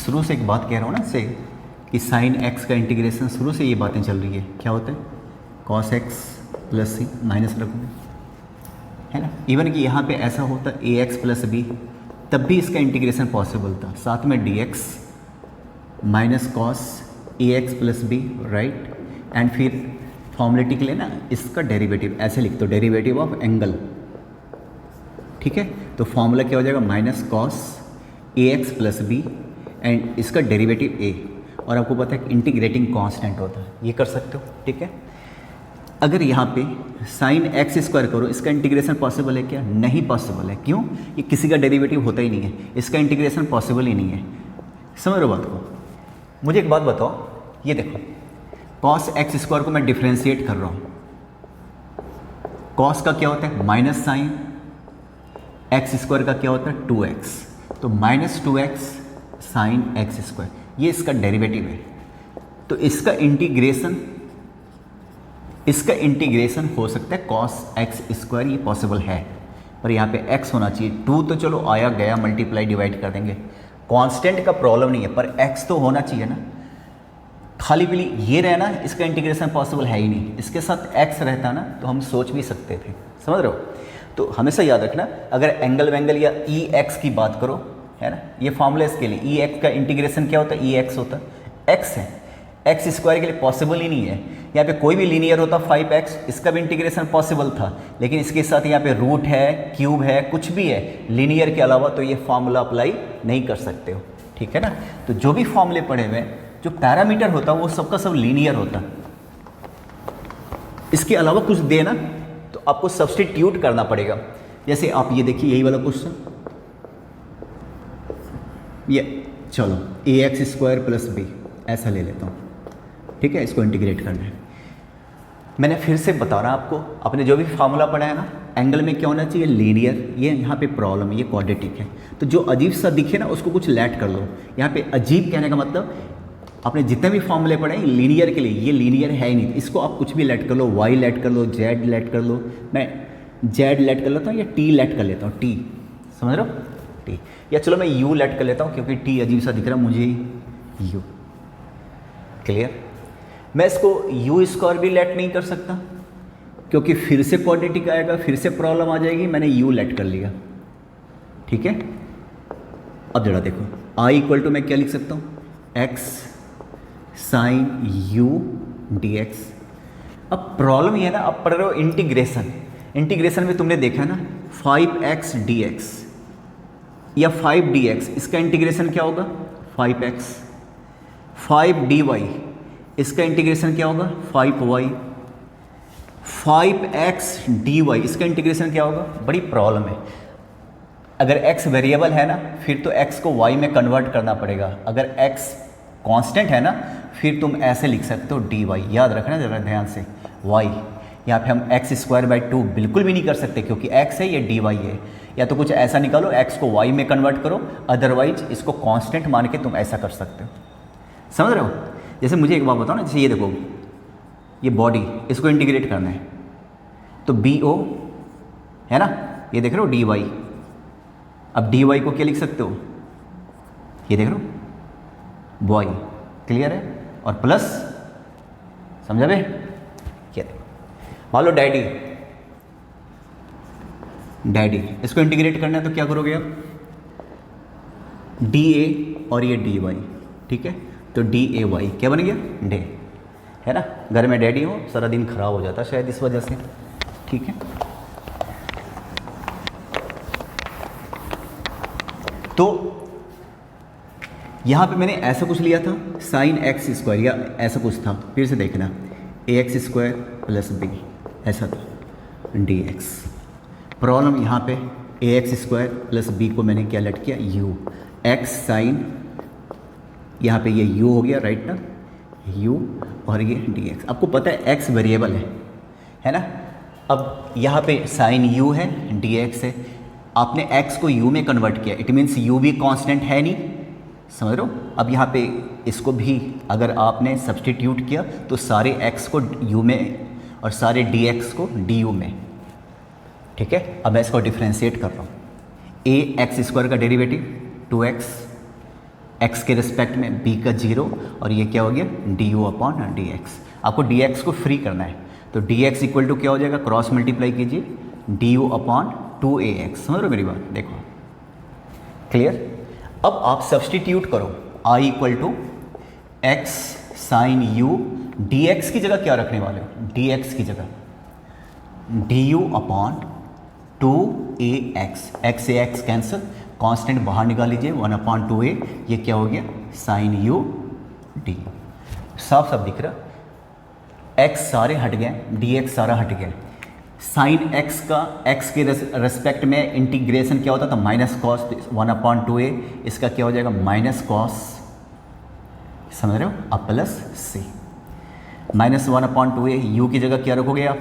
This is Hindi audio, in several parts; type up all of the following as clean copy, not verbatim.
शुरू से एक बात कह रहा हूँ ना से कि साइन एक्स का इंटीग्रेशन शुरू से ये बातें चल रही है, क्या होता है cos x plus c minus रखोगे, है ना। इवन कि यहाँ पे ऐसा होता ए एक्स प्लस बी, तब भी इसका इंटीग्रेशन पॉसिबल था, साथ में d x minus cos a x plus b, right. And फिर फॉर्मुलेटी के लिए ना इसका डेरिवेटिव ऐसे लिख दो, डेरिवेटिव ऑफ एंगल, ठीक है। तो फॉर्मूला क्या हो जाएगा minus cos a x plus b and इसका डेरिवेटिव ए, और आपको पता है इंटीग्रेटिंग कांस्टेंट होता है, ये कर सकते हो, ठीक है। अगर यहाँ पे साइन एक्स स्क्वायर करो, इसका इंटीग्रेशन पॉसिबल है क्या? नहीं पॉसिबल है। क्यों? ये किसी का डेरिवेटिव होता ही नहीं है, इसका इंटीग्रेशन पॉसिबल ही नहीं है। समझ रहे हो बात को? मुझे एक बात बताओ, ये देखो कॉस एक्स स्क्वायर को मैं डिफ्रेंशिएट कर रहा हूँ, कॉस का क्या होता है माइनस साइन, एक्स स्क्वायर का क्या होता है 2x, तो minus 2x sine x square, ये इसका डेरिवेटिव है। तो इसका इंटीग्रेशन हो सकता है कॉस एक्स स्क्वायर, ये पॉसिबल है, पर यहाँ पे x होना चाहिए। 2 तो चलो आया गया, मल्टीप्लाई डिवाइड कर देंगे, कांस्टेंट का प्रॉब्लम नहीं है, पर x तो होना चाहिए ना। खाली पीली ये रहना, इसका इंटीग्रेशन पॉसिबल है ही नहीं, इसके साथ x रहता ना तो हम सोच भी सकते थे। समझ रहे हो? तो हमेशा याद रखना, अगर एंगल वेंगल या ई एक्स की बात करो, है ना, ये फॉर्मूला इसके लिए ई एक्स का इंटीग्रेशन क्या होता है ई एक्स होता है, एक्स है, एक्स स्क्वायर के लिए पॉसिबल ही नहीं है। यहाँ पे कोई भी लीनियर होता 5x, इसका भी इंटीग्रेशन पॉसिबल था, लेकिन इसके साथ यहाँ पे रूट है, क्यूब है, कुछ भी है लीनियर के अलावा, तो ये फॉर्मूला अप्लाई नहीं कर सकते हो, ठीक है ना। तो जो भी फॉर्मूले पढ़े हुए जो पैरामीटर होता है वो सबका सब लीनियर होता, इसके अलावा कुछ देना तो आपको सब्स्टिट्यूट करना पड़ेगा। जैसे आप ये देखिए यही वाला क्वेश्चन, ये चलो ए एक्स स्क्वायर प्लस बी ऐसा ले लेता हूँ, ठीक है, इसको इंटीग्रेट करना है। मैंने फिर से बता रहा आपको, आपने जो भी फार्मूला पढ़ा है ना, एंगल में क्या होना चाहिए लीनियर, ये यहाँ पे प्रॉब्लम है, ये क्वाड्रेटिक है, तो जो अजीब सा दिखे ना उसको कुछ लेट कर लो। यहाँ पे अजीब कहने का मतलब आपने जितने भी फॉर्मूले पढ़े हैं लीनियर के लिए, ये लीनियर है ही नहीं, इसको आप कुछ भी लेट कर लो, वाई लेट कर लो, जेड लेट कर लो, मैं जेड लेट कर लेता हूँ या टी लेट कर लेता हूँ, टी, समझ रहे हो, टी, या चलो मैं यू लेट कर लेता हूँ क्योंकि टी अजीब सा दिख रहा है मुझे, यू, क्लियर। मैं इसको यू स्क्वायर भी लेट नहीं कर सकता क्योंकि फिर से क्वाड्रेटिक आएगा, फिर से प्रॉब्लम आ जाएगी, मैंने यू लेट कर लिया, ठीक है। अब जरा देखो आई इक्वल टू मैं क्या लिख सकता हूँ x sine u d x. अब प्रॉब्लम ये है ना, अब पढ़ रहे हो इंटीग्रेशन, इंटीग्रेशन में तुमने देखा ना 5x dx या 5dx, इसका इंटीग्रेशन क्या होगा 5x, 5dy इसका इंटीग्रेशन क्या होगा 5y, 5x dy इसका इंटीग्रेशन क्या होगा। बड़ी प्रॉब्लम है, अगर x वेरिएबल है ना फिर तो x को y में कन्वर्ट करना पड़ेगा, अगर x कांस्टेंट है ना फिर तुम ऐसे लिख सकते हो dy, याद रखना जरा ध्यान से, y यहाँ पे हम एक्स स्क्वायर बाई 2 बिल्कुल भी नहीं कर सकते क्योंकि x है, ये dy है, या तो कुछ ऐसा निकालो x को y में कन्वर्ट करो, अदरवाइज इसको कांस्टेंट मान के तुम ऐसा कर सकते हो। समझ रहे हो? जैसे मुझे एक बात बताओ ना, जैसे ये देखो ये बॉडी, इसको इंटीग्रेट करना है तो BO है ना, ये देख रहे हो dy, अब dy को क्या लिख सकते हो, ये देख रहे हो बॉय, क्लियर है, और प्लस, समझा बे, क्या मान लो डैडी, डैडी इसको इंटीग्रेट करना है तो क्या करोगे आप DA और ये DY, ठीक है, तो DAY क्या बन गया डे, है ना। घर में डैडी हो सारा दिन खराब हो जाता शायद इस वजह से, ठीक है। तो यहाँ पे मैंने ऐसा कुछ लिया था साइन एक्स स्क्वायर या ऐसा कुछ था, फिर से देखना ए एक्स स्क्वायर प्लस बी ऐसा था डी एक्स। प्रॉब्लम यहाँ पे ए एक्स स्क्वायर प्लस बी को मैंने क्या लेट किया यू, एक्स साइन, यहाँ पे ये यू हो गया राइट ना, यू और ये डी एक्स। आपको पता है एक्स वेरिएबल है ना। अब यहाँ पे साइन यू है, डी एक्स है, आपने एक्स को यू में कन्वर्ट किया, इट मीन्स यू भी कांस्टेंट है नहीं, समझ रहे हो। अब यहाँ पे इसको भी अगर आपने सब्सटीट्यूट किया तो सारे x को u में और सारे dx को du में, ठीक है। अब मैं इसको डिफ्रेंशिएट कर रहा हूँ, a एक्स स्क्वायर का डेरिवेटिव 2x x के रिस्पेक्ट में b का 0 और ये क्या हो गया du अपॉन dx। आपको dx को फ्री करना है तो dx इक्वल टू क्या हो जाएगा, क्रॉस मल्टीप्लाई कीजिए du अपॉन 2ax। समझ रहे हो मेरी बात, देखो क्लियर। अब आप सब्सटीट्यूट करो i equal to x sine u, dx की जगह क्या रखने वाले हो, dx की जगह du अपॉन 2ax, x से x कैंसिल, कांस्टेंट बाहर निकाल लीजिए 1 अपॉन 2a, ये क्या हो गया साइन u du। साफ साफ दिख रहा, x सारे हट गए, dx सारा हट गया। साइन x का x के रेस्पेक्ट में इंटीग्रेशन क्या होता था, माइनस कॉस 1 अपॉन 2a, इसका क्या हो जाएगा माइनस कॉस, समझ रहे हो, अब plus c, minus 1 upon 2a। u की जगह क्या रखोगे आप,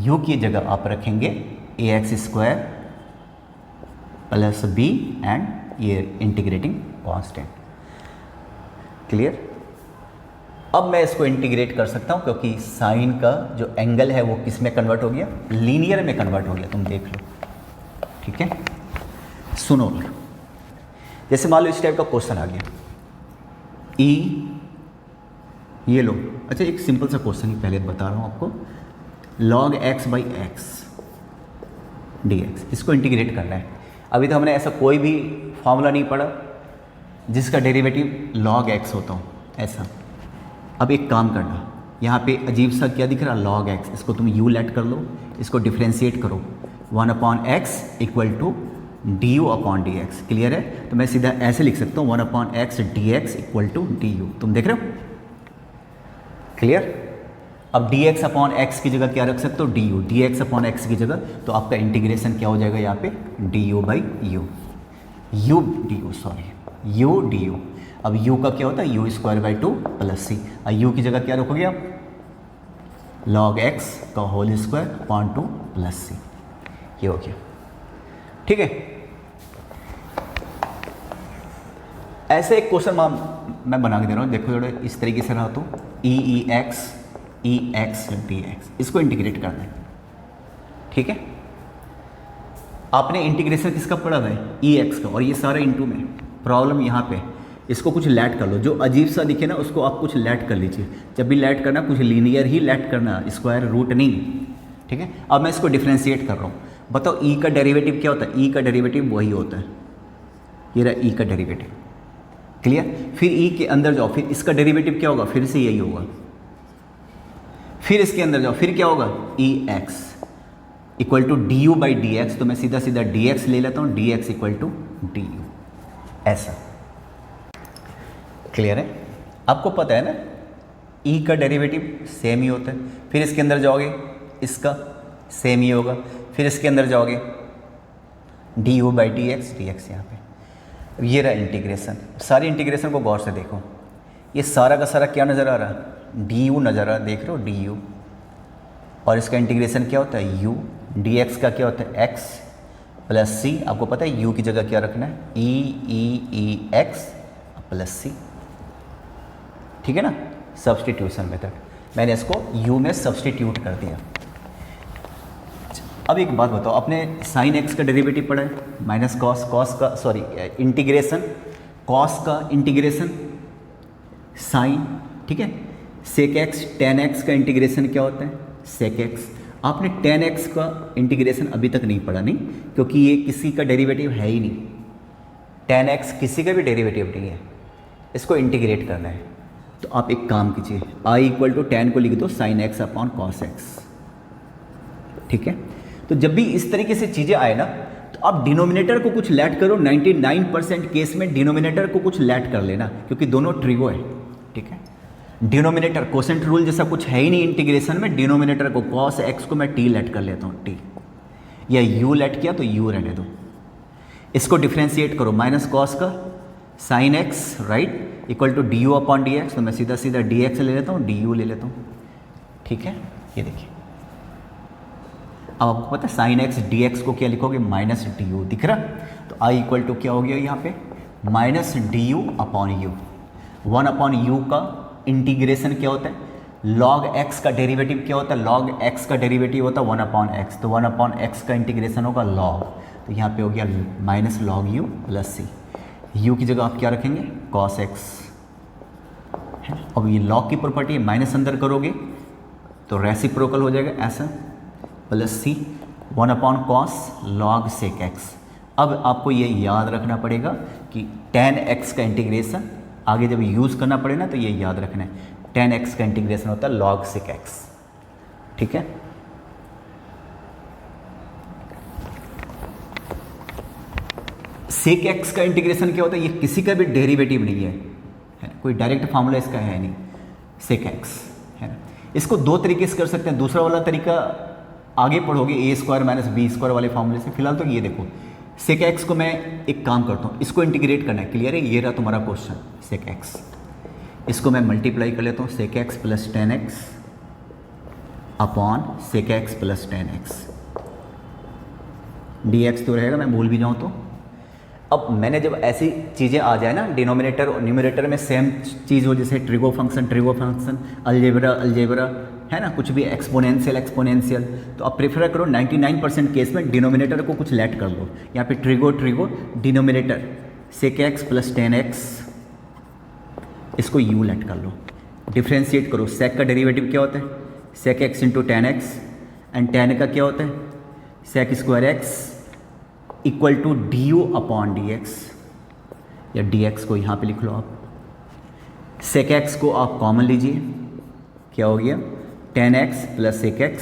u की जगह आप रखेंगे ax square plus b and ये इंटीग्रेटिंग कांस्टेंट। क्लियर। अब मैं इसको इंटीग्रेट कर सकता हूँ क्योंकि साइन का जो एंगल है वो किस में कन्वर्ट हो गया, लीनियर में कन्वर्ट हो गया, तुम देख लो, ठीक है। सुनो, जैसे मान लो इस टाइप का क्वेश्चन आ गया, ई ये लो, अच्छा एक सिंपल सा क्वेश्चन ही पहले बता रहा हूँ आपको, log x by x dx, इसको इंटीग्रेट करना है। अभी तो हमने ऐसा कोई भी फॉर्मूला नहीं पढ़ा जिसका डेरिवेटिव log x होता हो ऐसा। अब एक काम करना, यहाँ पे अजीब सा क्या दिख रहा log x, इसको तुम u लेट कर लो, इसको डिफ्रेंशिएट करो, 1 upon x equal to du upon dx। Clear है, तो मैं सीधा ऐसे लिख सकता हूँ 1 upon x dx equal to du। तुम देख रहे हो, क्लियर। अब dx अपॉन एक्स की जगह क्या रख सकते हो, du, dx अपॉन एक्स की जगह, तो आपका इंटीग्रेशन क्या हो जाएगा यहाँ पे du by u, u du, sorry u du। अब u का क्या होता है u square by 2 plus c, u की जगह क्या रखोगे आप, log x का whole square upon 2 plus c, ये हो गया, ठीक है। ऐसे एक क्वेश्चन मैं बना के दे रहा हूँ, देखो थोड़ा इस तरीके से रहा तो e x dx, इसको इंटीग्रेट करना है, ठीक है। आपने इंटीग्रेशन किसका पढ़ा है, e x का, और ये सारा इंटू में। प्रॉब्लम यहाँ पे, इसको कुछ लैट कर लो, जो अजीब सा दिखे ना उसको आप कुछ लैट कर लीजिए। जब भी लैट करना कुछ लीनियर ही लैट करना, स्क्वायर रूट नहीं, ठीक है। अब मैं इसको डिफ्रेंशिएट कर रहा हूँ, बताओ e का डेरिवेटिव क्या होता है, e का डेरिवेटिव वही होता है, ये रहा e का डेरिवेटिव, क्लियर। फिर e के अंदर जाओ, फिर इसका डेरिवेटिव क्या होगा, फिर से यही होगा, फिर इसके अंदर जाओ, फिर क्या होगा e x equal to d u by d x, तो मैं सीधा सीधा dx ले लेता हूँ, dx equal to d u, ऐसा। क्लियर है, आपको पता है ना e का डेरिवेटिव सेम ही होता है। फिर इसके अंदर जाओगे, इसका सेम ही होगा, फिर इसके अंदर जाओगे D u by d x यहाँ पे। ये रहा इंटीग्रेशन, सारी इंटीग्रेशन को गौर से देखो, ये सारा का सारा क्या नज़र आ रहा है, डी यू नज़र आ रहा, देख रहे हो डी यू, और इसका इंटीग्रेशन क्या होता है u, dx का क्या होता है x प्लस c। आपको पता है u की जगह क्या रखना है, e x प्लस c, ठीक है ना, सब्सटीट्यूशन मेथड। मैंने इसको u में सब्सटीट्यूट कर दिया। अब एक बात बताओ, आपने साइन x का डेरिवेटिव पढ़ा है, माइनस कॉस, कॉस का सॉरी इंटीग्रेशन, कॉस का इंटीग्रेशन साइन, ठीक है। सेक एक्स, टेन एक्स का इंटीग्रेशन क्या होता है, सेक एक्स। आपने टेन एक्स का इंटीग्रेशन अभी तक नहीं पढ़ा, नहीं, क्योंकि ये किसी का डेरिवेटिव है ही नहीं, टेन एक्स किसी का भी डेरिवेटिव नहीं है, इसको इंटीग्रेट करना है। तो आप एक काम कीजिए, आई इक्वल टू टेन को लिख दो sine x upon cos x, ठीक है। तो जब भी इस तरीके से चीज़ें आए ना, तो आप डिनोमिनेटर को कुछ लैट करो, 99% केस में डिनोमिनेटर को कुछ लैट कर लेना, क्योंकि दोनों ट्रिगो है, ठीक है। डिनोमिनेटर कोसेंट रूल जैसा कुछ है ही नहीं इंटीग्रेशन में, डिनोमिनेटर को कॉस एक्स को मैं टी लेट कर लेता हूँ, टी, या यू लेट किया तो यू रहने दो। इसको डिफ्रेंशिएट करो, माइनस कॉस का sine x right equal to d u upon d x, तो मैं सीधा सीधा डी एक्स ले लेता हूँ, डी यू ले लेता हूँ, ठीक है। ये देखिए, अब आपको पता है साइन एक्स डी एक्स को क्या लिखोगे, माइनस डी यू, दिख रहा। तो आई इक्वल टू क्या हो गया यहाँ पे, minus d u upon you. 1 upon you का इंटीग्रेशन क्या होता है, log x का डेरिवेटिव क्या होता है, log x का डेरिवेटिव होता है 1 अपॉन एक्स, तो 1 अपॉन एक्स का इंटीग्रेशन होगा log, तो यहाँ पे हो गया माइनस log u प्लस सी। u की जगह आप क्या रखेंगे, cos x है। अब ये लॉग की प्रॉपर्टी है, माइनस अंदर करोगे तो रेसिप्रोकल हो जाएगा ऐसा, प्लस सी 1/cos log sec x। अब आपको ये याद रखना पड़ेगा कि tan x का इंटीग्रेशन आगे जब यूज़ करना पड़े ना तो ये याद रखना है, tan x का इंटीग्रेशन होता है log sec x, ठीक है। sec x का इंटीग्रेशन क्या होता है, ये किसी का भी डेरिवेटिव नहीं है, कोई डायरेक्ट फार्मूला इसका है नहीं, sec x है ना। इसको दो तरीके से कर सकते हैं, दूसरा वाला तरीका आगे पढ़ोगे a² माइनस b² वाले फार्मूले से। फिलहाल तो ये देखो sec x को मैं एक काम करता हूँ, इसको इंटीग्रेट करना है, क्लियर है, ये रहा तुम्हारा क्वेश्चन sec x। इसको मैं मल्टीप्लाई कर लेता हूँ, sec x plus tan x upon sec x plus tan x, dx तो रहेगा, मैं भूल भी जाऊँ तो। अब मैंने जब ऐसी चीज़ें आ जाए ना, डिनोमिनेटर और न्यूमरेटर में सेम चीज़ हो, जैसे ट्रिगो फंक्शन, अलजेब्रा है ना, कुछ भी एक्सपोनेंशियल, तो आप प्रेफर करो 99% केस में डिनोमिनेटर को कुछ लेट कर लो। यहाँ पे trigo denominator sec x plus tan x, इसको u लेट कर लो, डिफ्रेंशिएट करो। sec का डेरिवेटिव क्या होता है, sec x into tan x, and tan का क्या होता है, sec square x equal to du upon dx, या dx को यहाँ पे लिख लो आप। sec x को आप कॉमन लीजिए, क्या हो गया, tan x plus sec x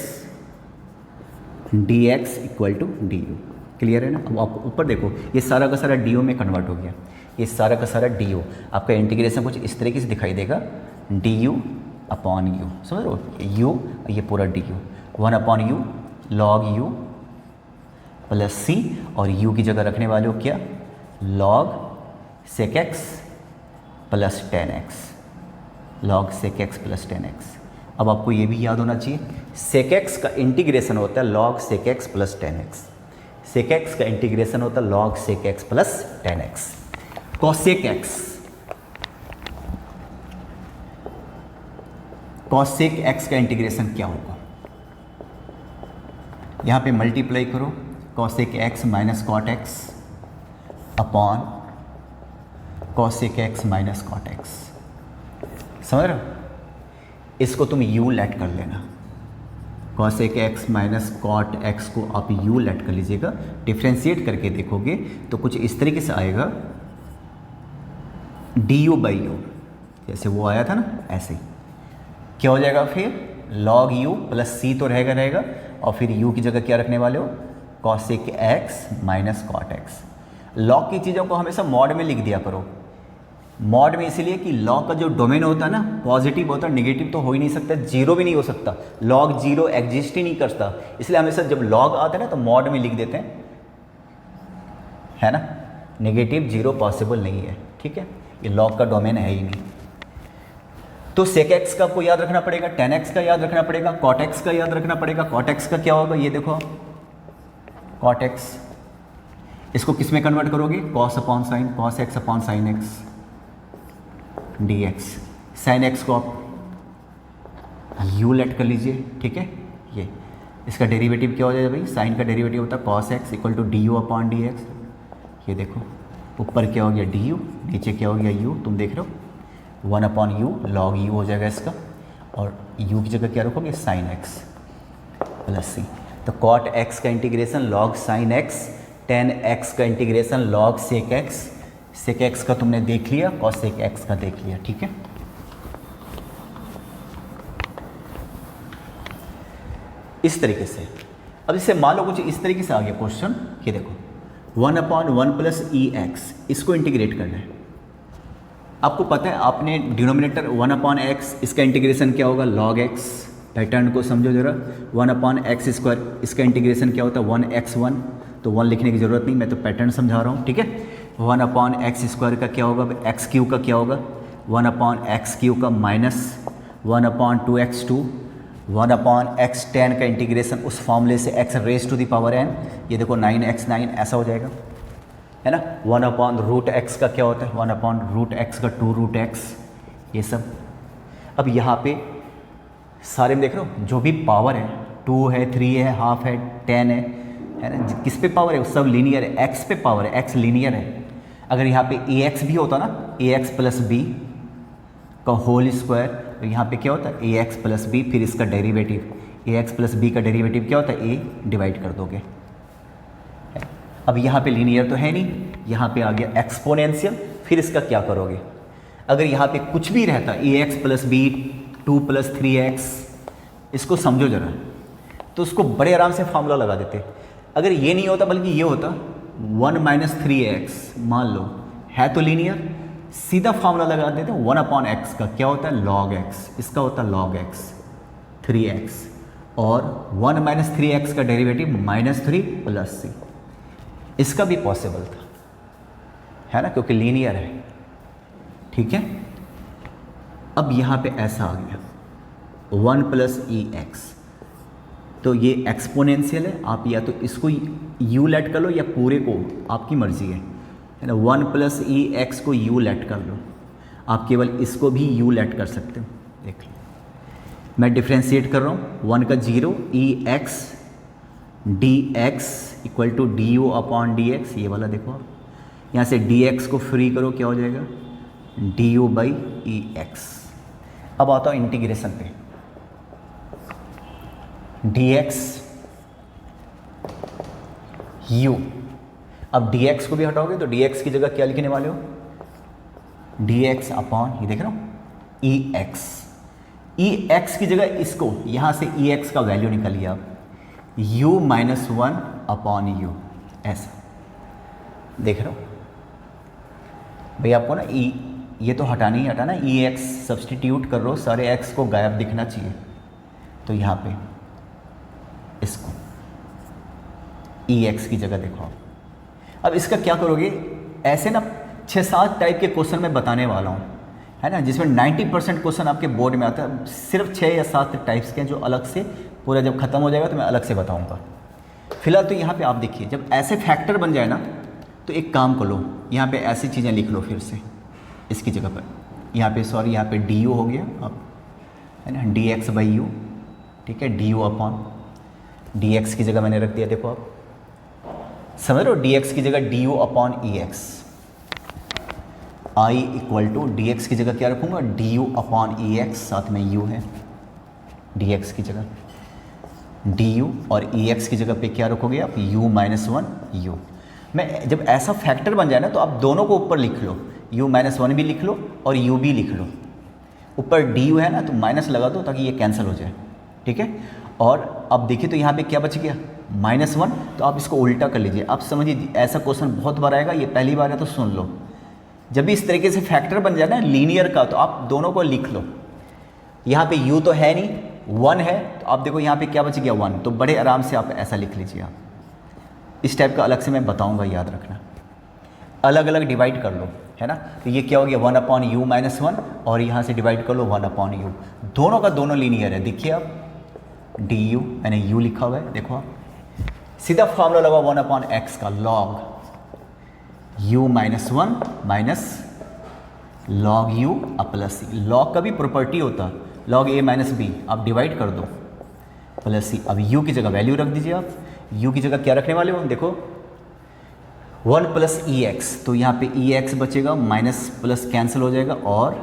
dx equal to du, clear है ना। अब आप ऊपर देखो, ये सारा का सारा du में कन्वर्ट हो गया, ये सारा का सारा du, आपका इंटीग्रेशन कुछ इस तरीके से दिखाई देगा, du अपॉन u, समझ लो, u ये पूरा du, 1/u log u plus C, और u की जगह रखने वाले हो क्या, log sec x plus tan x, log sec x plus tan x। अब आपको ये भी याद होना चाहिए, sec x का इंटीग्रेशन होता है log sec x plus tan x, sec x का इंटीग्रेशन होता है log sec x plus tan x। cosec x का इंटीग्रेशन क्या होगा, यहाँ पे मल्टीप्लाई करो, cosec x minus cot x upon cosec x minus cot x, समझ रहे हो। इसको तुम u लेट कर लेना, cosec x minus cot x को आप u लेट कर लीजिएगा, डिफ्रेंशिएट करके देखोगे तो कुछ इस तरीके से आएगा, du/u, जैसे वो आया था ना, ऐसे ही क्या हो जाएगा, फिर log u प्लस c तो रहेगा, और फिर u की जगह क्या रखने वाले हो, cosec x minus cot x। Log की चीज़ों को हमेशा मॉड में लिख दिया करो, मॉड में इसलिए कि लॉग का जो डोमेन होता है ना, पॉजिटिव होता है, नेगेटिव तो हो ही नहीं सकता, जीरो भी नहीं हो सकता, लॉग जीरो एग्जिस्ट ही नहीं करता, इसलिए हमेशा जब लॉग आता है ना तो मॉड में लिख देते हैं, है ना, नेगेटिव जीरो पॉसिबल नहीं है, ठीक है, ये लॉग का डोमेन है ही नहीं। तो sec x का आपको याद रखना पड़ेगा, tan x का याद रखना पड़ेगा, cot x का याद रखना पड़ेगा। cot x का क्या होगा, ये देखो cot x, इसको किस में कन्वर्ट करोगे, cos upon sine, cos x upon sine x dx। Sine x को आप u लेट कर लीजिए, ठीक है, ये इसका डेरिवेटिव क्या हो जाएगा भाई, साइन का डेरिवेटिव होता है cos x equal to du upon dx। ये देखो ऊपर क्या हो गया du, नीचे क्या हो गया u, तुम देख रहे हो, 1/u log u हो जाएगा इसका, और u की जगह क्या रखोगे, साइन x प्लस सी। तो cot x का integration log sine x, tan x का integration log sec x, sec x का तुमने देख लिया, cosec x का देख लिया, ठीक है। इस तरीके से अब इससे मान लो कुछ इस तरीके से आ गया क्वेश्चन, ये देखो 1/1 प्लस ex, इसको इंटीग्रेट करना है। आपको पता है, आपने डिनोमिनेटर 1/x, इसका इंटीग्रेशन क्या होगा, log x, पैटर्न को समझो जरा, 1/x², इसका इंटीग्रेशन क्या होता है, 1x1, तो 1 लिखने की ज़रूरत नहीं, मैं तो पैटर्न समझा रहा हूँ, ठीक है। 1/x² का क्या होगा, x³ का क्या होगा, 1/x³ का माइनस 1/2x2, 1/x tan का इंटीग्रेशन उस फॉर्मूले से x raise to the power n, ये देखो 9x9 ऐसा हो जाएगा, है ना। 1/√x का क्या होता है, 1/√x का 2√x, ये सब। अब यहाँ पे सारे में देख रहे हो, जो भी पावर है, 2 है, 3 है, हाफ है, 10 है ना, किस पे पावर है, सब लीनियर है, x पे पावर है, x लीनियर है। अगर यहाँ पे ए एक्स भी होता ना, ए एक्स प्लस बी का होल स्क्वायर, तो यहाँ पे क्या होता है ए एक्स प्लस बी, फिर इसका डेरिवेटिव ए एक्स प्लस बी का डेरिवेटिव क्या होता है, ए डिवाइड कर दोगे। अब यहाँ पे लीनियर तो है नहीं, यहाँ पे आ गया एक्सपोनेंशियल, फिर इसका क्या करोगे, अगर यहाँ पे कुछ भी रहता ए एक्स प्लस बी 2 + 3x, इसको समझो जरा, तो उसको बड़े आराम से फार्मूला लगा देते। अगर ये नहीं होता बल्कि ये होता 1 - 3x, मान लो है तो लीनियर, सीधा फार्मूला लगा देते 1/x का क्या होता है log x, इसका होता है log x 3x, और 1 - 3x का डेरिवेटिव -3 + c, इसका भी पॉसिबल था, है ना, क्योंकि लीनियर है। ठीक है, अब यहाँ पे ऐसा आ गया 1 + ex, तो ये एक्सपोनेंशियल है, आप या तो इसको u लेट कर लो या पूरे को, आपकी मर्जी है ना। 1 + ex को u लेट कर लो, आप केवल इसको भी u लेट कर सकते हो। देख लो, मैं डिफ्रेंशिएट कर रहा हूँ, 1 का 0, ex dx = du/dx, ये वाला देखो आप, यहाँ से dx को फ्री करो, क्या हो जाएगा du/ex। अब आता हूँ इंटीग्रेशन पे, dx u, अब dx को भी हटाओगे तो dx की जगह क्या लिखने वाले हो, dx अपॉन, ये देख रहे हो ex, ex की जगह इसको यहाँ से ex का वैल्यू निकालिए आप, u - 1/u, ऐसा देख रहे हो भाई, आपको ना ये तो हटाना ही हटाना, ex सब्सटीट्यूट कर लो, सारे x को गायब दिखना चाहिए, तो यहाँ पे इसको ex की जगह देखो आप। अब इसका क्या करोगे, ऐसे ना 6-7 टाइप के क्वेश्चन मैं बताने वाला हूँ, है ना, जिसमें 90% क्वेश्चन आपके बोर्ड में आता है, सिर्फ 6 या 7 टाइप्स के जो अलग से, पूरा जब खत्म हो जाएगा तो मैं अलग से बताऊँगा। फिलहाल तो यहाँ पे आप देखिए, जब ऐसे फैक्टर बन जाए ना, तो एक काम कर लो, यहाँ पे ऐसी चीज़ें लिख लो फिर से इसकी जगह पर, यहाँ पे सॉरी, यहाँ पे du हो गया अब, है ना, dx/u, ठीक है, du/dx की जगह मैंने रख दिया, देखो आप समझ रहे हो, dx की जगह du/ex, I = dx की जगह क्या रखूँगा, du/ex, साथ में u है, dx की जगह du, और ex की जगह पे क्या रखोगे आप, u - 1u। मैं जब ऐसा फैक्टर बन जाए ना, तो आप दोनों को ऊपर लिख लो, u - 1 भी लिख लो और u भी लिख लो, ऊपर du है ना तो माइनस लगा दो ताकि ये कैंसिल हो जाए, ठीक है। और अब देखिए तो यहाँ पे क्या बच गया, -1, तो आप इसको उल्टा कर लीजिए। आप समझिए, ऐसा क्वेश्चन बहुत बार आएगा, ये पहली बार है तो सुन लो, जब भी इस तरीके से फैक्टर बन जाए ना लीनियर का, तो आप दोनों को लिख लो। यहाँ पे u तो है नहीं, 1 है, तो आप देखो यहाँ पे क्या बच गया 1, तो बड़े आराम से आप ऐसा लिख लीजिए। आप इस टाइप का अलग से मैं बताऊँगा, याद रखना, अलग अलग डिवाइड कर लो, है ना। तो ये क्या हो गया 1/u - 1, और यहाँ से डिवाइड कर लो 1/u, दोनों का दोनों लीनियर है। देखिए आप du, मैंने u लिखा हुआ है, देखो आप सीधा फॉर्मूला लगा 1/x का log u - 1 - log u + c। log का भी प्रॉपर्टी होता, log a - b, आप डिवाइड कर दो प्लस c। अब u की जगह वैल्यू रख दीजिए आप, u की जगह क्या रखने वाले हो, देखो 1 + ex, तो यहाँ पे ex बचेगा, माइनस प्लस कैंसिल हो जाएगा, और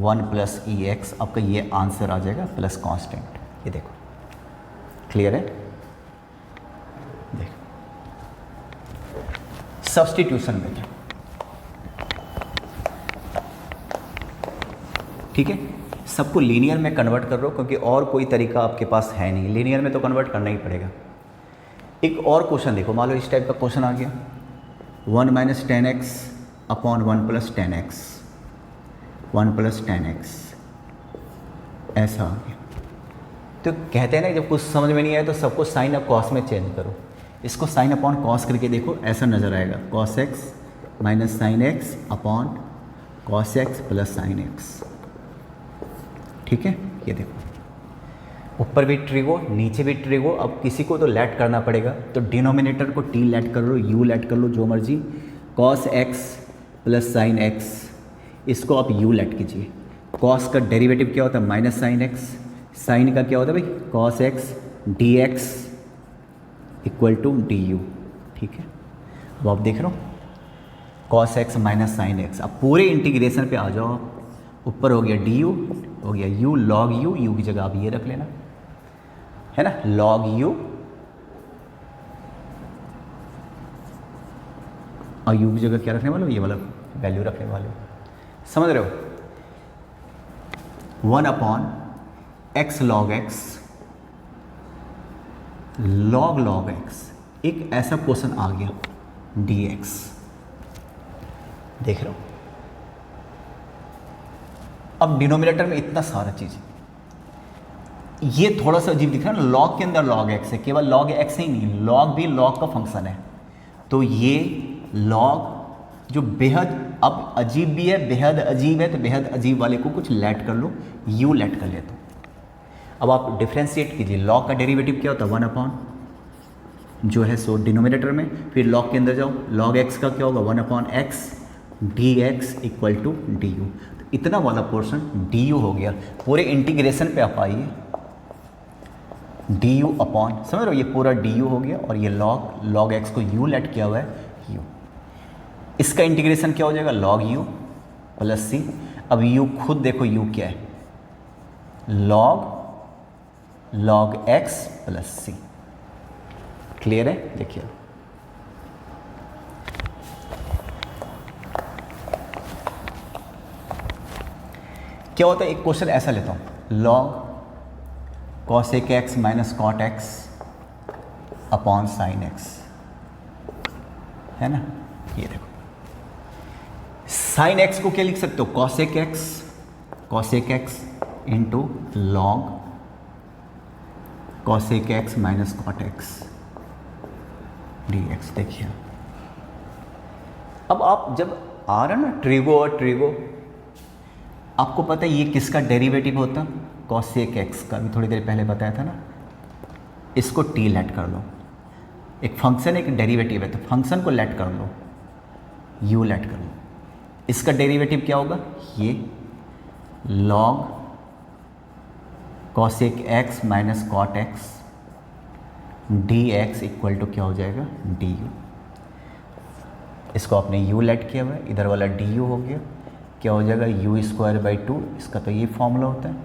1 + ex, आपका ये आंसर आ जाएगा प्लस कांस्टेंट। ये देखो क्लियर है, देखो सब्स्टिट्यूशन मेथड, ठीक है। सबको लीनियर में कन्वर्ट कर लो, क्योंकि और कोई तरीका आपके पास है नहीं, लीनियर में तो कन्वर्ट करना ही पड़ेगा। एक और क्वेश्चन देखो, मान लो इस टाइप का क्वेश्चन आ गया, 1 - 10x / 1 + 10x, 1 + 10x, ऐसा आ गया। तो कहते हैं ना, जब कुछ समझ में नहीं आया तो सबको साइन और कॉस में चेंज करो। इसको साइन अपॉन कॉस करके देखो, ऐसा नज़र आएगा, cos x - sin x / cos x + sin x, ठीक है। ये देखो ऊपर भी ट्रिगो, नीचे भी ट्रिगो। अब किसी को तो लेट करना पड़ेगा, तो डिनोमिनेटर को t लेट कर लो, u लेट कर लो, जो मर्जी, cos x + sin x, इसको आप u लेट कीजिए। cos का डेरिवेटिव क्या होता है, -sin x, sin का क्या होता है भाई, cos x dx = du, ठीक है। अब आप देख रहे हो cos x minus sine x. अब पूरे इंटीग्रेशन पे आ जाओ आप। ऊपर हो गया डी यू, हो गया यू लॉग यू, यू की जगह आप ये रख लेना, है ना, लॉग यू, और यू की जगह क्या रखने वाले हो, ये वाला वैल्यू रखने वाले हो। समझ रहे हो? 1 upon x log x log x, एक ऐसा क्वेश्चन आ गया डी एक्स। देख रहे हो? अब डिनोमिनेटर में इतना सारा चीज, ये थोड़ा सा अजीब दिख रहा है ना, लॉग के अंदर लॉग एक्स है, केवल लॉग एक्स ही नहीं, लॉग भी लॉग का फंक्शन है। तो ये लॉग जो बेहद अब अजीब भी है, बेहद अजीब है, तो बेहद अजीब वाले को कुछ लेट कर लो, यू लेट कर लेते हो। अब आप डिफ्रेंशिएट कीजिए, लॉग का डेरिवेटिव क्या होता है, 1 अपॉन जो है सो डिनोमिनेटर में, फिर लॉग के अंदर जाओ, लॉग एक्स का क्या होगा, 1 upon x d x equal to d u. तो इतना वाला पोर्शन डी यू हो गया। पूरे इंटीग्रेशन पे आप आइए, डी यू अपॉन, समझ रहे हो, ये पूरा डी यू हो गया, और ये लॉग एक्स को यू लेट किया हुआ है यू। इसका इंटीग्रेशन क्या हो जाएगा, लॉग यू प्लस सी। अब यू खुद देखो यू क्या है, लॉग एक्स प्लस सी। क्लियर है? देखिए क्या होता है, एक क्वेश्चन ऐसा लेता हूं, log cosec x minus cot x upon sine x, है ना। ये देखो साइन एक्स को क्या लिख सकते हो, cosec x into log cosec x minus cot x d x. देखिए अब आप जब आ रहा ना ट्रिगो और ट्रिगो, आपको पता है ये किसका डेरिवेटिव होता, कॉसेक एक्स का, भी थोड़ी देर पहले बताया था ना। इसको टी लेट कर लो, एक फंक्शन एक डेरिवेटिव है, तो फंक्शन को लेट कर लो, यू लेट कर लो। इसका डेरिवेटिव क्या होगा, ये log cosec x minus cot x d x equal to क्या हो जाएगा, डी यू। इसको आपने यू लेट किया हुआ है, इधर वाला डी यू हो गया, क्या हो जाएगा यू स्क्वायर बाई 2। इसका तो ये फॉर्मूला होता है,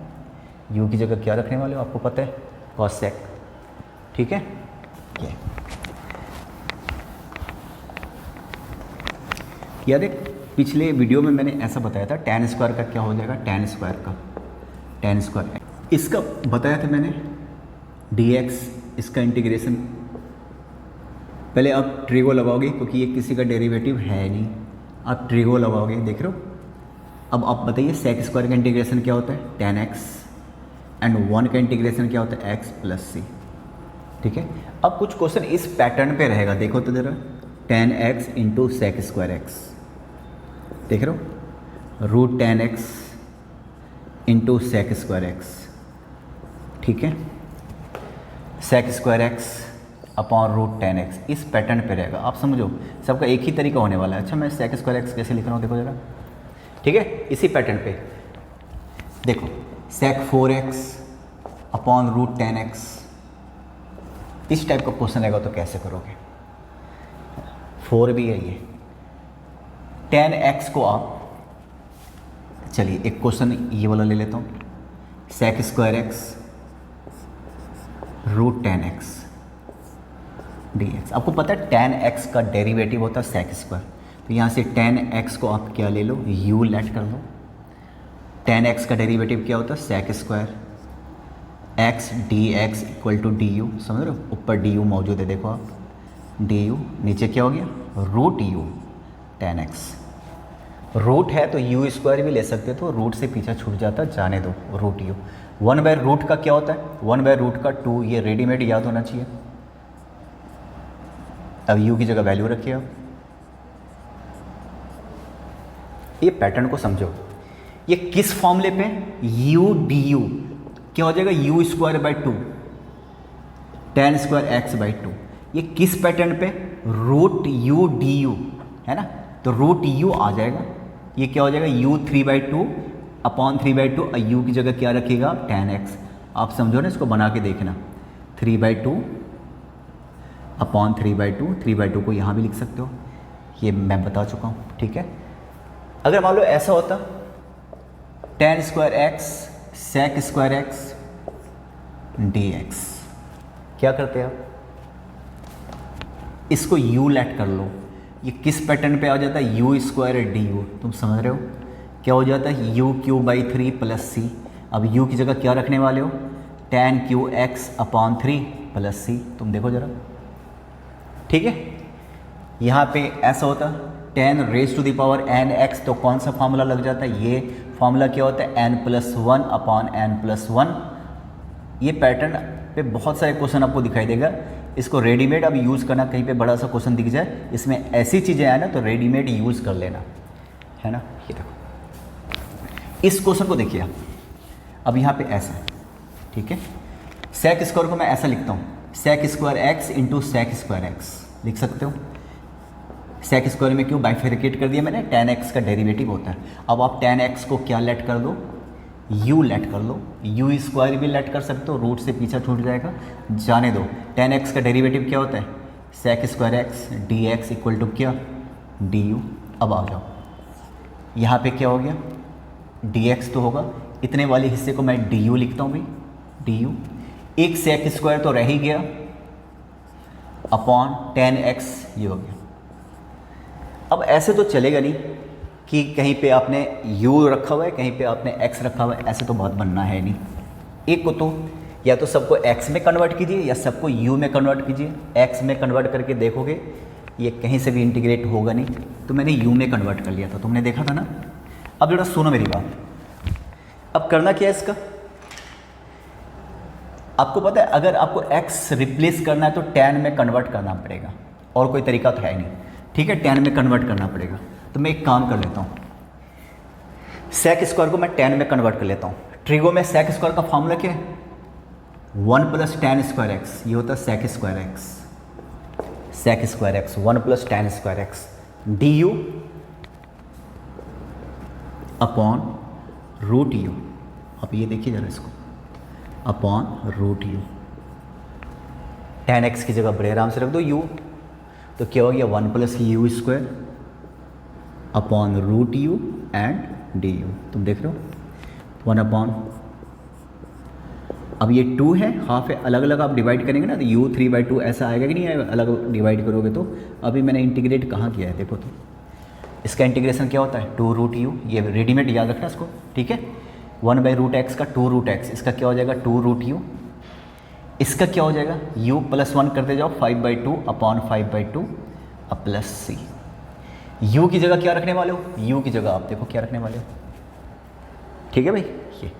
यू की जगह क्या रखने वाले हो, आपको पता है, कॉसेक। ठीक है, ये याद है पिछले वीडियो में मैंने ऐसा बताया था, tan स्क्वायर का क्या हो जाएगा, tan स्क्वायर इसका बताया था मैंने dx, इसका इंटीग्रेशन। पहले आप ट्रिगो लगाओगे, क्योंकि ये किसी का डेरिवेटिव है नहीं, आप ट्रिगो लगाओगे, देख रहे हो। अब आप बताइए सेक स्क्वायर का इंटीग्रेशन क्या होता है, tan x, एंड 1 का इंटीग्रेशन क्या होता है, x प्लस सी। ठीक है, अब कुछ क्वेश्चन इस पैटर्न पे रहेगा, देखो तो जरा, tan x into sec square x, देख रहे हो, root tan x into sec square x. ठीक है, sec square x upon root tan x, इस पैटर्न पे रहेगा। आप समझो सबका एक ही तरीका होने वाला है। अच्छा मैं सेक स्क्वायर एक्स कैसे लिख रहा हूँ, देखो जरा। ठीक है, इसी पैटर्न पे देखो, sec 4x upon root tan x, इस टाइप का क्वेश्चन रहेगा, तो कैसे करोगे, 4 भी है ये, tan x को आप, चलिए एक क्वेश्चन ये वाला ले लेता हूँ, sec square x root tan x dx। आपको पता है tan x का डेरिवेटिव होता है सेक स्क्वायर, तो यहाँ से tan x को आप क्या ले लो, u लेट कर लो। tan x का डेरिवेटिव क्या होता है, sec square x dx equal to d u. समझ रहे हो, ऊपर डी यू मौजूद है, देखो आप, डी यू, नीचे क्या हो गया, root u tan x। Root है तो यू स्क्वायर भी ले सकते, तो रूट से पीछा छूट जाता, जाने दो, रूट यू। 1 बाय रूट का क्या होता है, 1 बाय रूट का 2, ये रेडीमेड याद होना चाहिए। अब यू की जगह वैल्यू रखिए आप। ये पैटर्न को समझो, ये किस फॉर्मूले पे, यू डी यू क्या हो जाएगा, you square by 2 tan square x by 2। ये किस पैटर्न पे, रूट यू डी यू, है ना, तो रूट यू आ जाएगा, ये क्या हो जाएगा, यू 3/2 अपॉन 3/2, और यू की जगह क्या रखिएगा, tan x। आप समझो ना, इसको बना के देखना, 3/2 अपॉन 3/2, 3/2 को यहाँ भी लिख सकते हो, ये मैं बता चुका हूँ। ठीक ठीक है। अगर मान लो ऐसा होता tan square x sec square x dx, क्या करते आप, इसको u लेट कर लो, ये किस पैटर्न पे आ जाता है, यू स्क्वायर डी यू, तुम समझ रहे हो क्या हो जाता है, u cube by 3 plus C. अब u की जगह क्या रखने वाले हो, tan cube x upon 3 plus C, तुम देखो जरा, ठीक है। यहाँ पे ऐसा होता tan raise to the power n x, तो कौन सा फॉर्मूला लग जाता है, ये फॉर्मूला क्या होता है, n+1 अपॉन n+1। ये पैटर्न पे बहुत सारे क्वेश्चन आपको दिखाई देगा, इसको रेडीमेड अब यूज़ करना, कहीं पे बड़ा सा क्वेश्चन दिख जाए इसमें ऐसी चीज़ें आए ना तो रेडीमेड यूज़ कर लेना, है ना। ये देखो इस क्वेश्चन को देखिए, अब यहाँ पे ऐसा है, ठीक है। सेक स्क्वायर को मैं ऐसा लिखता हूँ, sec square x into sec square x लिख सकते हो। सेक स्क्वायर में क्यों बाइफेरिकेट कर दिया मैंने, tan x का डेरिवेटिव होता है। अब आप tan x को क्या लेट कर दो, u लेट कर लो, u स्क्वायर भी लेट कर सकते हो, रूट से पीछा छूट जाएगा, जाने दो। tan x का डेरिवेटिव क्या होता है, sec square x dx equal to क्या, du। अब आ जाओ, यहाँ पे क्या हो गया, dx तो होगा, इतने वाले हिस्से को मैं du लिखता हूँ भाई, du। एक सेक स्क्वायर तो रह ही गया अपॉन tan x, ये हो गया। अब ऐसे तो चलेगा नहीं कि कहीं पे आपने u रखा हुआ है, कहीं पे आपने x रखा हुआ है, ऐसे तो बहुत बनना है नहीं। एक को तो या तो सबको x में कन्वर्ट कीजिए या सबको u में कन्वर्ट कीजिए। x में कन्वर्ट करके देखोगे ये कहीं से भी इंटीग्रेट होगा नहीं, तो मैंने u में कन्वर्ट कर लिया था, तुमने देखा था ना। अब जरा सुनो मेरी बात, अब करना क्या है इसका, आपको पता है अगर आपको x रिप्लेस करना है तो tan में कन्वर्ट करना पड़ेगा, और कोई तरीका तो है नहीं, ठीक है। tan में कन्वर्ट करना पड़ेगा, तो मैं एक काम कर लेता हूँ, सेक स्क्वायर को मैं tan में कन्वर्ट कर लेता हूँ। ट्रिगो में सेक स्क्वायर का फॉर्मूला क्या है, 1 प्लस tan स्क्वायर एक्स, ये होता है sec square x, sec square x 1 plus tan square x du upon root u. अब ये देखिए जरा इसको, upon root u, tan x की जगह बड़े आराम से रख दो u, तो क्या हो गया 1 plus u square upon root u and d u, तुम देख रहे हो 1 अपॉन, अब ये 2 है, हाफ है, अलग अलग आप डिवाइड करेंगे ना तो u 3/2 ऐसा आएगा कि नहीं आएगा, अलग डिवाइड करोगे तो। अभी मैंने इंटीग्रेट कहाँ किया है देखो, तो इसका इंटीग्रेशन क्या होता है 2 रूट यू, ये रेडीमेड याद रखना इसको, ठीक है। 1/√x का 2 रूट एक्स, इसका क्या हो जाएगा 2 रूट यू, इसका क्या हो जाएगा u +1 करते जाओ 5/2 अपॉन 5/2 प्लस सी। u की जगह क्या रखने वाले हो, u की जगह आप देखो क्या रखने वाले हो, ठीक है भाई। ये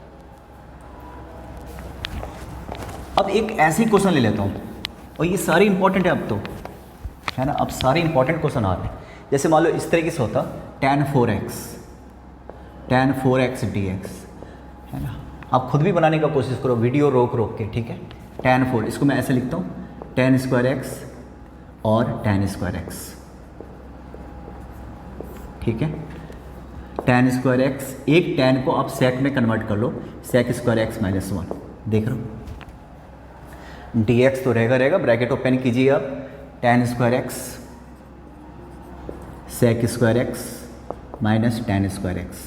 अब एक ऐसी क्वेश्चन ले लेता हूँ, और ये सारे इंपॉर्टेंट है अब तो, है ना। अब सारे इंपॉर्टेंट क्वेश्चन आ रहे हैं, जैसे मान लो इस तरीके से होता tan 4x dx, है ना। आप खुद भी बनाने का कोशिश करो, वीडियो रोक रोक के, ठीक है। tan 4, इसको मैं ऐसे लिखता हूँ tan स्क्वायर एक्स और tan स्क्वायर एक्स, ठीक है। tan स्क्वायर एक्स, एक tan को आप सेक में कन्वर्ट कर लो, सेक स्क्वायर एक्स -1, देख रहे हो dx तो रहेगा, ब्रैकेट ओपन कीजिए आप, tan square x sec square x minus tan square x,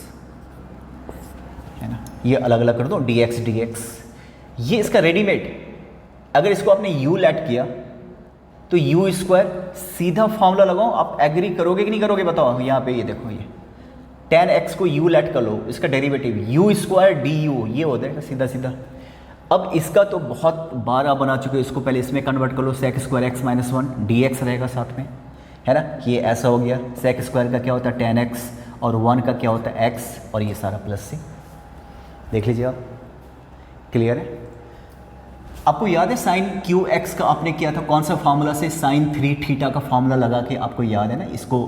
है ना। ये अलग अलग कर दो dx, ये इसका रेडीमेड। अगर इसको आपने u लेट किया तो u स्क्वायर, सीधा फॉर्मूला लगाओ, आप एग्री करोगे कि नहीं करोगे बताओ। यहाँ पे ये देखो, ये tan x को u लेट कर लो, इसका डेरिवेटिव u स्क्वायर du, ये होता है सीधा सीधा। अब इसका तो बहुत बार आप बना चुके हो, इसको पहले इसमें कन्वर्ट कर लो, सेक स्क्वायर एक्स -1 dx रहेगा साथ में, है ना। ये ऐसा हो गया, सेक स्क्वायर का क्या होता है tan x, और 1 का क्या होता है x, और ये सारा प्लस सी, देख लीजिए आप, क्लियर है। आपको याद है साइन क्यू एक्स का आपने किया था कौन सा फार्मूला से, साइन 3 थीटा का फार्मूला लगा के, आपको याद है ना, इसको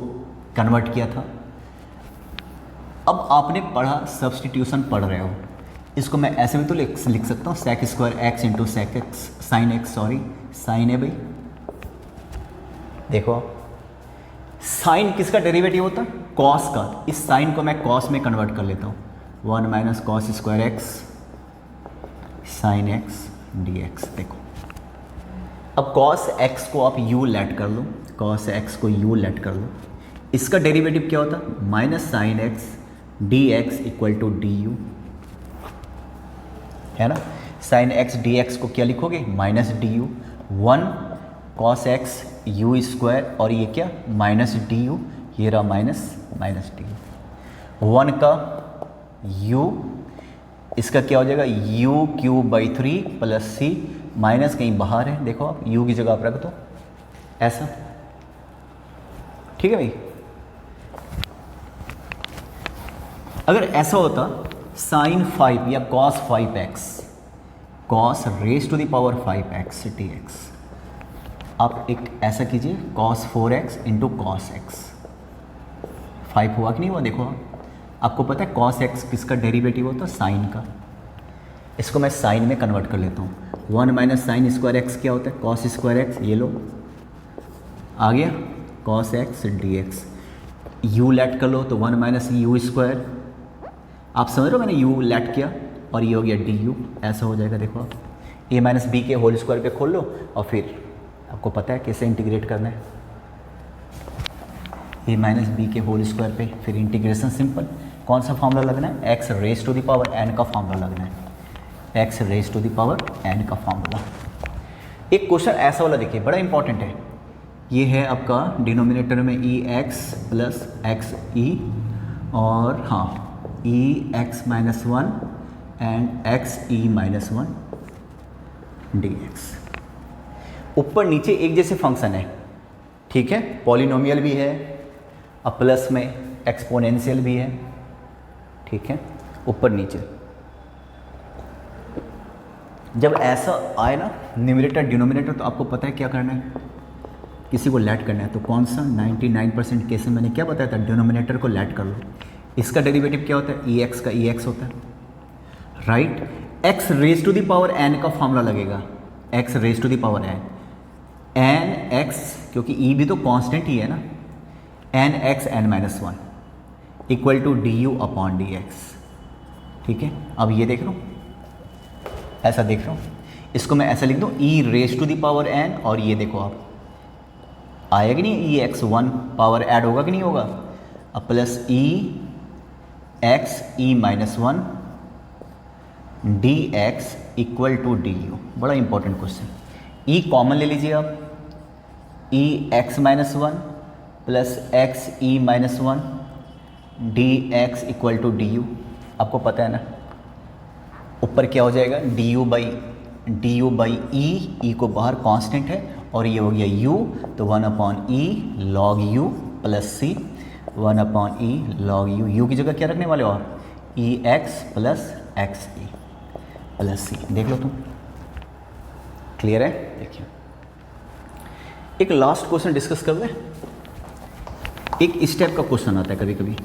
कन्वर्ट किया था। अब आपने पढ़ा, सब्सटीट्यूशन पढ़ रहे हो, इसको मैं ऐसे में तो लिख सकता हूँ sec square x into sec x, sine x, sorry sine है भाई। देखो आप, साइन किसका डेरिवेटिव होता है, कॉस का, इस साइन को मैं कॉस में कन्वर्ट कर लेता हूँ, 1 minus cos square x sine x dx। देखो अब cos x को आप u लेट कर लो, cos x को u लेट कर लो, इसका डेरिवेटिव क्या होता है, minus sine x d x equal to d u, है ना। साइन एक्स डी एक्स को क्या लिखोगे, minus d u, 1 cos x u square, और ये क्या माइनस डी यू, ये रहा माइनस डी यू, 1 का u, इसका क्या हो जाएगा u cube by 3 plus c, minus कहीं बाहर है, देखो आप u की जगह आप रख दो ऐसा, ठीक है भाई। अगर ऐसा होता साइन 5 या cos 5x, cos raise to the power 5x dx, आप एक ऐसा कीजिए cos 4x into cos x, 5 हुआ कि नहीं हुआ, देखो आपको पता है कॉस एक्स किसका डेरिवेटिव होता है, साइन का। इसको मैं साइन में कन्वर्ट कर लेता हूँ, 1 माइनस साइन स्क्वायर एक्स क्या होता है, कॉस स्क्वायर एक्स, ये लो आ गया cos x d x, you let कर लो तो 1 माइनस यू स्क्वायर, आप समझ रहे हो मैंने यू लेट किया, और ये हो गया डी यू, ऐसा हो जाएगा। देखो आप ए माइनस बी के होल स्क्वायर पे खोल लो, और फिर आपको पता है कैसे इंटीग्रेट करना है, ए माइनस बी के होल स्क्वायर पे, फिर इंटीग्रेशन सिंपल, कौन सा फॉर्मूला लगना है, x raise to the power n का फॉर्मूला लगना है, x raise to the power n का फॉर्मूला। एक क्वेश्चन ऐसा वाला देखिए, बड़ा इंपॉर्टेंट है, ये है आपका डिनोमिनेटर में e x plus x e, और हाँ e x minus 1 and x e minus 1 d x, ऊपर नीचे एक जैसे फंक्शन है, ठीक है, पॉलिनोमियल भी है, अब प्लस में एक्सपोनेंशियल भी है, ठीक है, ऊपर नीचे। जब ऐसा आए ना न्यूमरेटर डिनोमिनेटर, तो आपको पता है क्या करना है, किसी को लेट करना है, तो कौन सा 99% केस में मैंने क्या बताया था, डिनोमिनेटर को लेट कर लो। इसका डेरिवेटिव क्या होता है, ई एक्स का ई एक्स होता है, right. X raise to the power n का फॉर्मूला लगेगा, x raise to the power n, n x, क्योंकि ई भी तो कांस्टेंट ही है ना, n x n minus 1 equal to d u upon d x, ठीक है। अब ये देख लो, ऐसा देख लो, इसको मैं ऐसा लिख दूँ e raise to the power n, और ये देखो आप आएगा कि नहीं, ई एक्स 1 पावर ऐड होगा कि नहीं होगा, अब plus e x e minus 1 d x equal to d u, बड़ा इंपॉर्टेंट क्वेश्चन। ई कॉमन ले लीजिए आप, e x minus 1 plus x e minus 1 d x equal to d u, आपको पता है ना, ऊपर क्या हो जाएगा डी यू बाई ई को बाहर कांस्टेंट है, और ये हो गया u, तो 1 upon e log u plus c, 1 upon e log u, u की जगह क्या रखने वाले हो आप, e x plus x e plus c, देख लो तुम, क्लियर है। देखिए एक लास्ट क्वेश्चन डिस्कस कर लें, एक इस टाइप का क्वेश्चन आता है कभी कभी,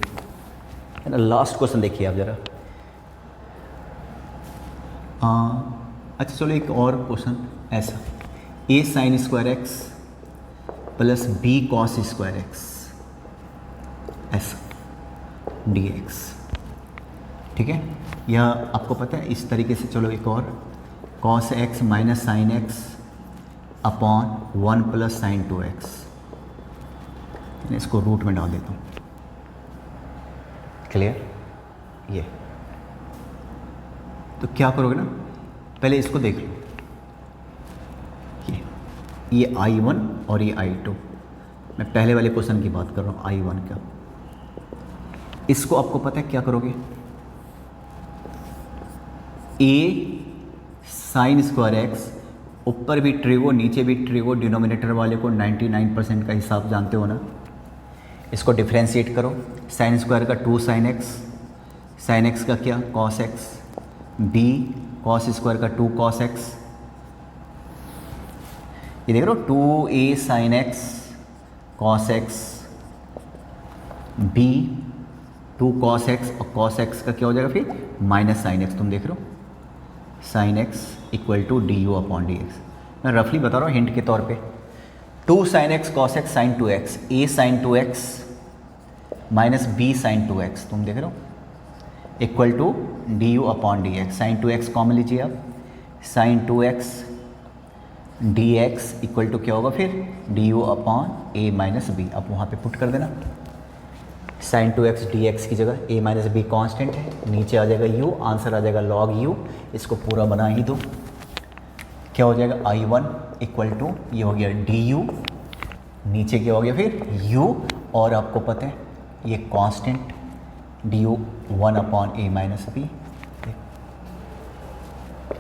है ना, लास्ट क्वेश्चन देखिए आप जरा। अच्छा चलो एक और क्वेश्चन ऐसा, a sine square x plus b cos square x ऐसा डी एक्स, ठीक है। यह आपको पता है इस तरीके से, चलो एक और, cos x minus sine x upon 1 plus sign 2x, इसको रूट में डाल देता हूँ, क्लियर। ये तो क्या करोगे ना, पहले इसको देख लो, ये I1 और ये I2, मैं पहले वाले क्वेश्चन की बात कर रहा हूँ I1 का। इसको आपको पता है क्या करोगे, ए साइन स्क्वायर एक्स, ऊपर भी ट्रिगो नीचे भी ट्रिगो, डिनोमिनेटर वाले को 99% का हिसाब जानते हो ना, इसको डिफ्रेंशिएट करो, साइन स्क्वायर का 2 साइन एक्स, साइन एक्स का क्या cos x, b cos square का 2 कॉस एक्स, ये देख रहे हो 2a sine x cos x, b 2 cos x, और कॉस एक्स का क्या हो जाएगा फिर माइनस साइन एक्स, तुम देख रहे हो sine x equal to d u upon d x. मैं रफली बता रहा हूँ हिंट के तौर पे, 2 sine x cos x sine 2x, a sine 2x minus b sine 2x, तुम देख रहे हो equal to d u upon d x, sine 2x common लीजिए आप, sine 2x d x equal to क्या होगा फिर d u upon a minus b, आप वहाँ पे पुट कर देना, साइन 2x dx की जगह a माइनस बी कॉन्स्टेंट है, नीचे आ जाएगा u, आंसर आ जाएगा log u। इसको पूरा बना ही दो, क्या हो जाएगा I1 इक्वल टू ये हो गया du, नीचे क्या हो गया फिर u, और आपको पता है ये constant du 1 upon a minus b.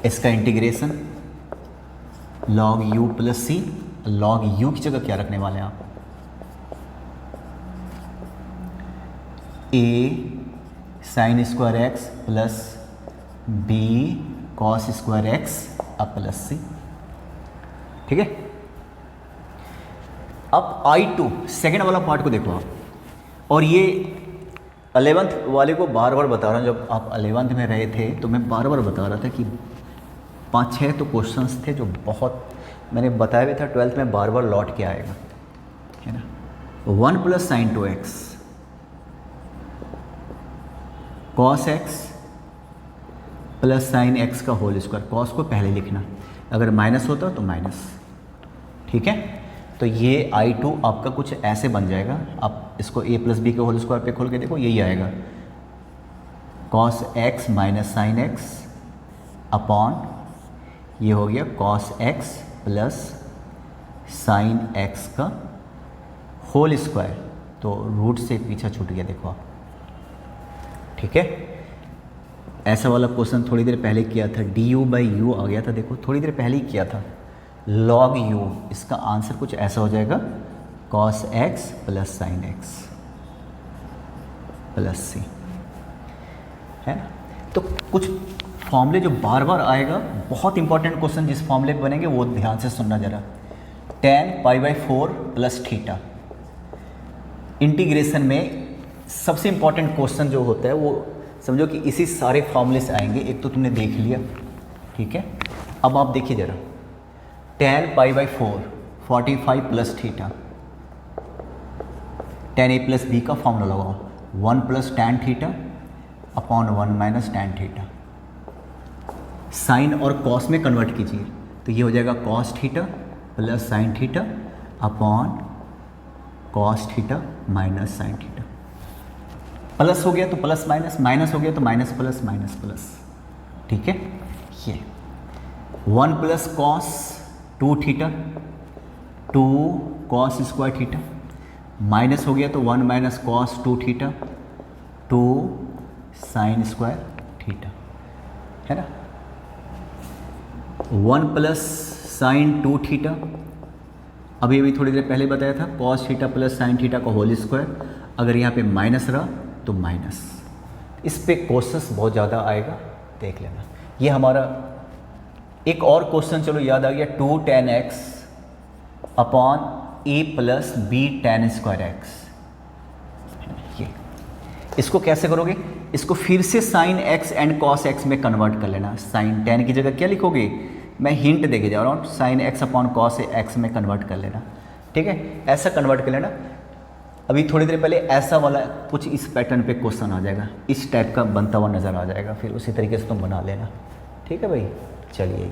इसका integration log u plus c, log u की जगह क्या रखने वाले हैं आप, a sine square x plus b cos square x अब प्लस सी। ठीक है, अब I2 सेकेंड वाला पार्ट को देखो आप, और ये 11th वाले को बार बार बता रहा हूँ, जब आप 11th में रहे थे तो मैं बार बार बता रहा था कि 5-6 तो क्वेश्चंस थे जो बहुत मैंने बताया भी था 12th में बार बार लौट के आएगा, है ना। 1 plus sign 2x cos x plus sine x का होल स्क्वायर, कॉस को पहले लिखना, अगर माइनस होता तो माइनस। ठीक है, तो ये I2 आपका कुछ ऐसे बन जाएगा, आप इसको a प्लस बी के होल स्क्वायर पे खोल के देखो, यही आएगा cos x minus sine x upon ये हो गया cos x plus sine x का होल स्क्वायर, तो रूट से पीछा छूट गया देखो आप। ठीक है, ऐसा वाला क्वेश्चन थोड़ी देर पहले किया था, du बाई यू आ गया था, देखो थोड़ी देर पहले ही किया था, log u, इसका आंसर कुछ ऐसा हो जाएगा cos x plus sine x plus c, है ना। तो कुछ फॉर्मूले जो बार बार आएगा, बहुत इंपॉर्टेंट क्वेश्चन जिस फॉर्मूले बनेंगे वो ध्यान से सुनना जरा। tan π/4 प्लस थीटा, इंटीग्रेशन में सबसे इंपॉर्टेंट क्वेश्चन जो होता है वो समझो कि इसी सारे फॉर्मूले से आएंगे। एक तो तुमने देख लिया, ठीक है, अब आप देखिए जरा, tan π/4 45 plus theta, tan a plus b का फॉर्मूला लगाओ, 1 plus tan theta upon 1 minus tan theta, sine और कॉस में कन्वर्ट कीजिए तो ये हो जाएगा cos theta plus sine theta upon cos theta minus sine theta. Plus हो गया तो प्लस माइनस, माइनस हो गया तो माइनस प्लस, माइनस प्लस। ठीक है, ये 1 plus cos 2 theta 2 cos square theta, minus हो गया तो 1 minus cos 2 theta 2 sine square theta, है ना। 1 प्लस साइन 2 थीटा, अभी अभी थोड़ी देर पहले बताया था cos theta plus sine theta का होल स्क्वायर, अगर यहाँ पे माइनस रहा तो माइनस। इस पे क्वेश्चंस बहुत ज़्यादा आएगा, देख लेना। ये हमारा एक और क्वेश्चन चलो याद आ गया, 2 tan x upon a plus b tan square x. ये इसको कैसे करोगे, इसको फिर से sine x and cos x में कन्वर्ट कर लेना। साइन tan की जगह क्या लिखोगे, मैं हिंट देके जा रहा हूँ, sine x upon cos x में कन्वर्ट कर लेना। ठीक है, ऐसा कन्वर्ट कर लेना। अभी थोड़ी देर पहले ऐसा वाला कुछ इस पैटर्न पे क्वेश्चन आ जाएगा, इस टाइप का बनता हुआ नज़र आ जाएगा, फिर उसी तरीके से तुम बना लेना। ठीक है भाई, चलिए ये